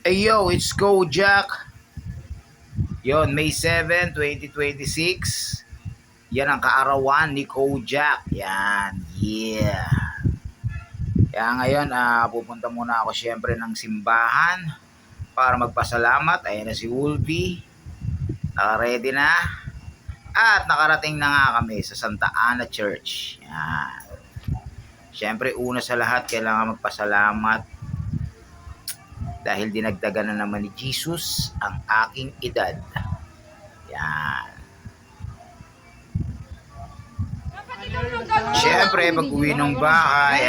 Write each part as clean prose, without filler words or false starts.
Hey yo, it's Go Jack. Yon, May 7, 2026. Yan ang kaarawan ni Kojak. Yan, yeah. Kaya ngayon, pupunta muna ako syempre ng simbahan para magpasalamat. Ayan na si Wolvie. Naka-ready na. At nakarating na nga kami sa Santa Ana Church. Yan. Syempre, una sa lahat, kailangan magpasalamat dahil dinagdagan na naman ni Jesus ang aking edad. Yan. Siyempre, pag uwi ng bahay,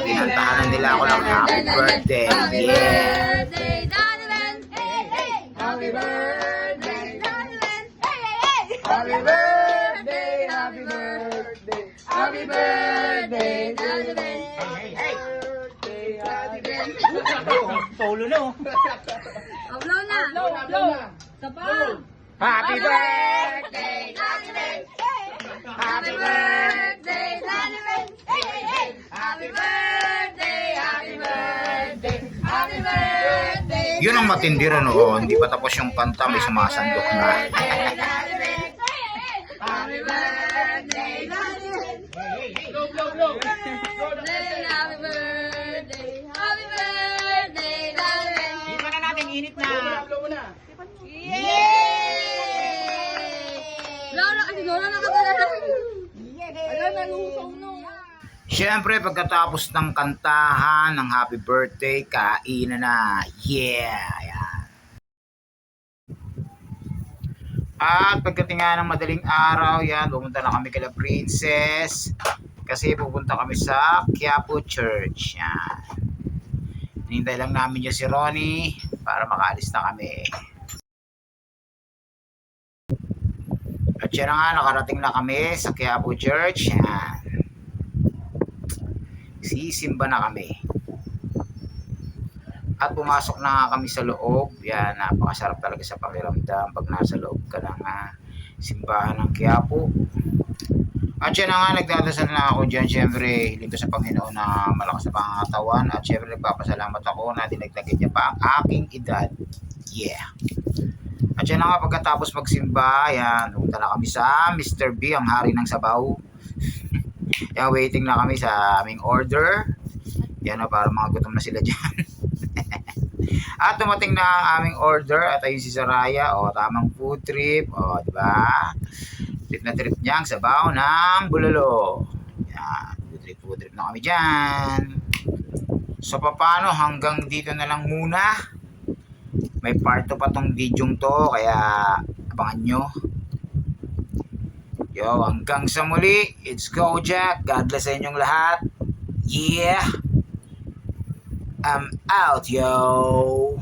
pinantahanan nila ako ng happy birthday. Yeah. Happy birthday, happy birthday, happy birthday, happy birthday, Donovan. Solo na oh. Blow na. Blow. Tapang. Happy birthday, Donovan. Happy birthday, Donovan. Happy birthday, happy birthday, happy birthday. Yun ang matindiro noon. Hindi pa tapos yung kanta, may sumasandok na. Happy birthday, Donovan. Blow. Happy birthday, happy birthday, Donovan. Iba na natin, init na. Yay! Lola, kasi Lola nakatala. Alam na, lusong no. Siyempre, pagkatapos ng kantahan ng happy birthday, kainan na. Yeah! Yan. At pagdating nga ng madaling araw, yan, pumunta na kami kila Princess. Kasi pupunta kami sa Quiapo Church. Yan. Hinintay lang namin yung si Ronnie para makaalis na kami. At yan na nga, nakarating na kami sa Quiapo Church. Yan. Sisimba na kami. At pumasok na nga kami sa loob. Yan, napakasarap talaga sa pakiramdam pag nasa loob ka ng simbahan ng Quiapo. At yan na nga, nagdadasal na ako dyan. Siyempre, hiling ko sa Panginoon na malakas na pangangatawan. At siyempre, nagpapasalamat ako na dinagdagan niya pa ang aking edad. Yeah. At yan na nga, pagkatapos magsimba, yan, pumunta na kami sa Mr. B, ang hari ng sabaw. Yan, waiting na kami sa aming order. Yan na, para mga gutom na sila dyan. At dumating na ang aming order. At ayun si Saraya, o, tamang food trip, o, diba? Trip na trip niya ang sabaw ng bulalo. Yan, food trip na kami dyan. So, paano, hanggang dito na lang muna. May part 2 pa tong video to, kaya abangan nyo. Yo, hanggang sa muli, it's Go Jack. God bless sa inyong lahat. Yeah. I'm out, yo.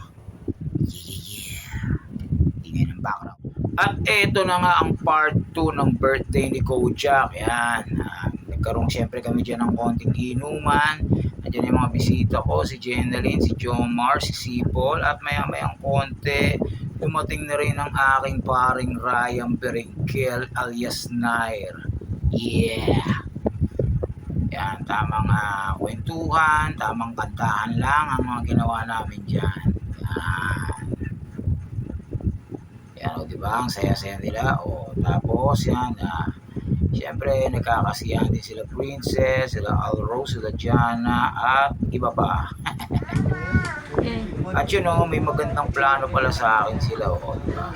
Yeah. Tingnan ng background. At eto na nga ang part 2 ng birthday ni Kojak. Yan. Nagkaroon siyempre kami dyan ng konting inuman. Nandiyan yung mga bisita ko, si Jenaline, si Jomar, si Sipol. At maya-mayang konti, dumating na rin ang aking paring Ryan Berengkel alias Nair. Yeah. Yan, tamang kwentuhan, tamang kantahan lang ang mga ginawa namin dyan. Yan. Yan, o diba? Ang saya-saya nila. O, tapos yan, siyempre nagkakasiyahan din sila Princess, sila Alrose, sila Jana, at iba pa. At yun o, may magandang plano pala sa akin sila. O, diba?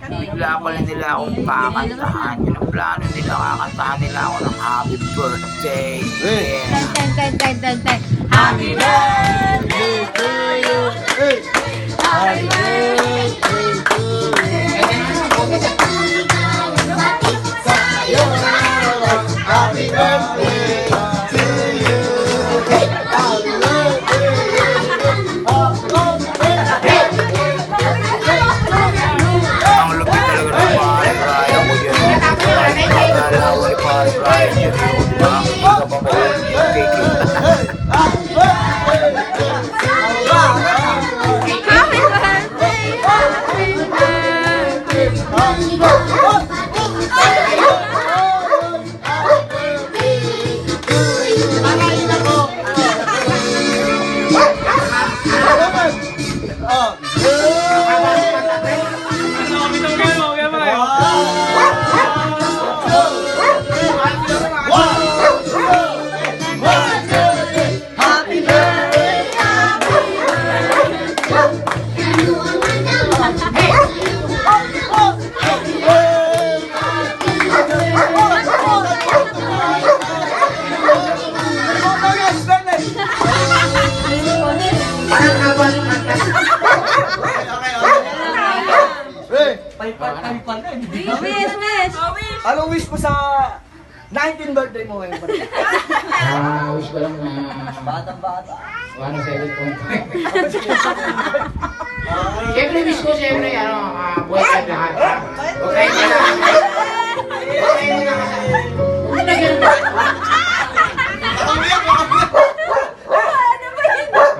Bigla pala nila akong kakantahan. Yun ang plano nila. Kakantahan nila ako ng happy birthday. Yeah. Happy birthday to you. Happy birthday to you. Happy birthday to you. Happy Ang lupit talaga ng paring Ryan ko dyan. Nagalawa ni paring Ryan dyan. Ang lupit talaga ng paring Ryan ko dyan. part-time pa na. Wish, wish. Anong wish mo sa 19th birthday mo ngayon? Wish ko lang na... Batang-bata. 7.5. Siyempre, wish ko, siyempre, buhay ka lahat. Huwag kayo na lang. Huwag kayo na lang. Huwag na ganun.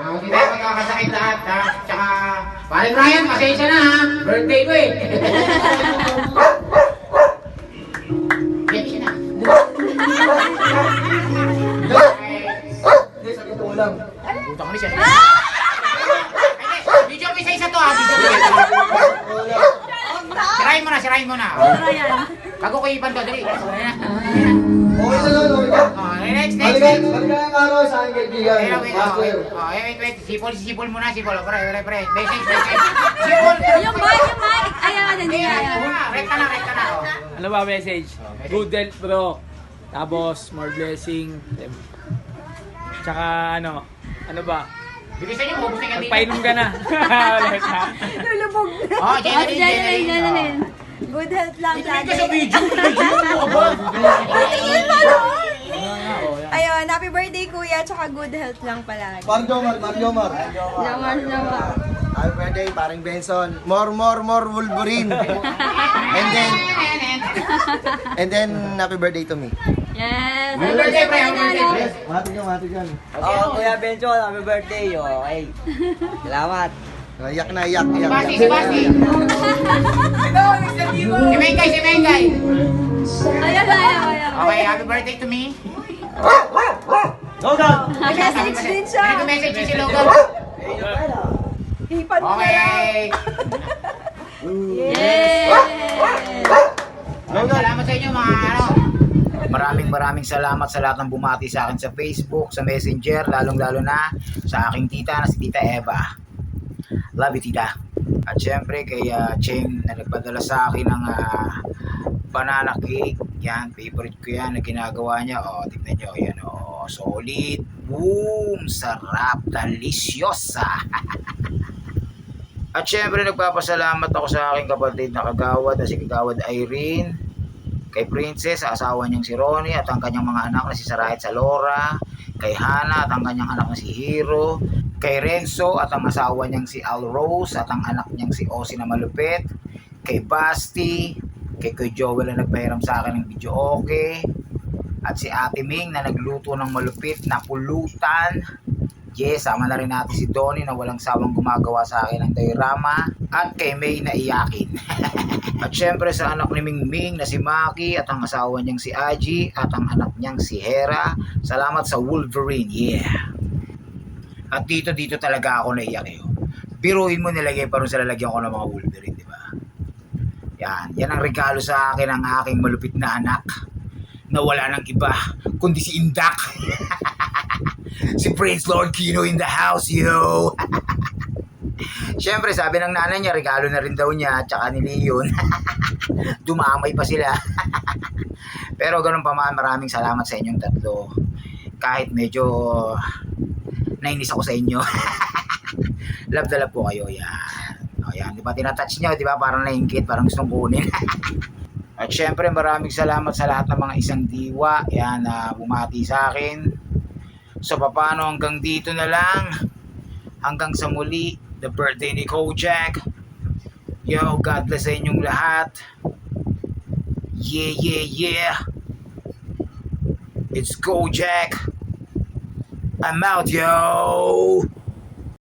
Hindi tayo magkakasakit lahat, ha? Tsaka, pare Brian, pasensya na, ha? Birthday ko, eh. Pasensya na. Hindi, sabi ko lang. Puta ko ni siya. Video ko isa-isa to, ha? Video ko. Sirahin mo na. Bago ko ipan to, dali. Okay na lang, okay na. Next. Maligayang araw sa aking kaibigan. Wait. Sipol muna. Pre. Message. Sipol. Yung mic. Ayan, hindi ayan. Rekta na. Ano ba message? Good health bro. Tapos more blessing. Tsaka ano ba? Bilisan niyo, ubus na yung kanina. Painom ka na. Ulit na. Lulubog na. Oh, January. Good health lang Tingin ka lagi. sa video. Tingin pa nun. Ayun, happy birthday kuya, tsaka good health lang palagi. Mario Mar. Naman. Happy birthday, paring Benson. More Wolverine. And then, happy birthday to me. Yes. Happy birthday, pre. Happy birthday. Mati ka. Kuya Benjo, happy birthday. Okay. Salamat. Iyak. Si Basti. Si Mengay. Ayan. Okay, happy birthday to me. May message din siya. Nag-message si Logan. Hipan mo na lang. Okay. Yes. Maraming salamat sa inyo mga Maraming salamat sa lahat ng bumati sa akin sa Facebook, sa Messenger, lalong-lalo na sa aking tita na si Tita Eva. Love you, tita. At syempre kay Cheng na nagpadala sa akin ng banana cake. Yan, favorite ko yan na ginagawa niya. Tignan nyo, yan solid. Boom! Sarap! Deliciosa! At syempre nagpapasalamat ako sa aking kapatid na kagawad na si Kagawad Irene, kay Princess, asawa niyang si Ronnie at ang kanyang mga anak na si Sarahit Salora, kay Hana at ang kanyang anak na si Hiro, kay Renzo at ang asawa niyang si Al Rose at ang anak niyang si Osi na malupit, kay Basti, kay Kuya Joel na nagpahiram sa akin ng video okay, at si Ate Ming na nagluto ng malupit na pulutan. Yes, sama na rin natin si Donnie na walang sawang gumagawa sa akin ng diorama, at kay May na iyakin. At syempre sa anak ni Mingming na si Maki at ang asawa niyang si Aji at ang anak niyang si Hera. Salamat sa Wolverine, yeah. At dito talaga ako naiyak eh. Biruin mo, nilagay pa rin sa lalagyan ko ng mga Wolverine, di ba? Yan ang regalo sa akin ng aking malupit na anak na wala nang iba kundi si Indak. Si Prince Lord Kino in the house, yo. Siyempre, sabi ng nanay niya, regalo na rin daw niya, tsaka ni Leon. Dumamay pa sila. Pero ganun pa man, maraming salamat sa inyong tatlo. Kahit medyo nainis ako sa inyo. Love na love po kayo, yan. Yan, di ba tinatouch nyo, di ba? Parang nainggit, parang gustong kunin. At syempre, maraming salamat sa lahat ng mga isang diwa, yan, na bumati sa akin. So paano hanggang dito na lang, hanggang sa muli, the birthday ni Kojak. Yo, God bless sa inyong lahat. Yeah. It's Kojak. I'm out, yo.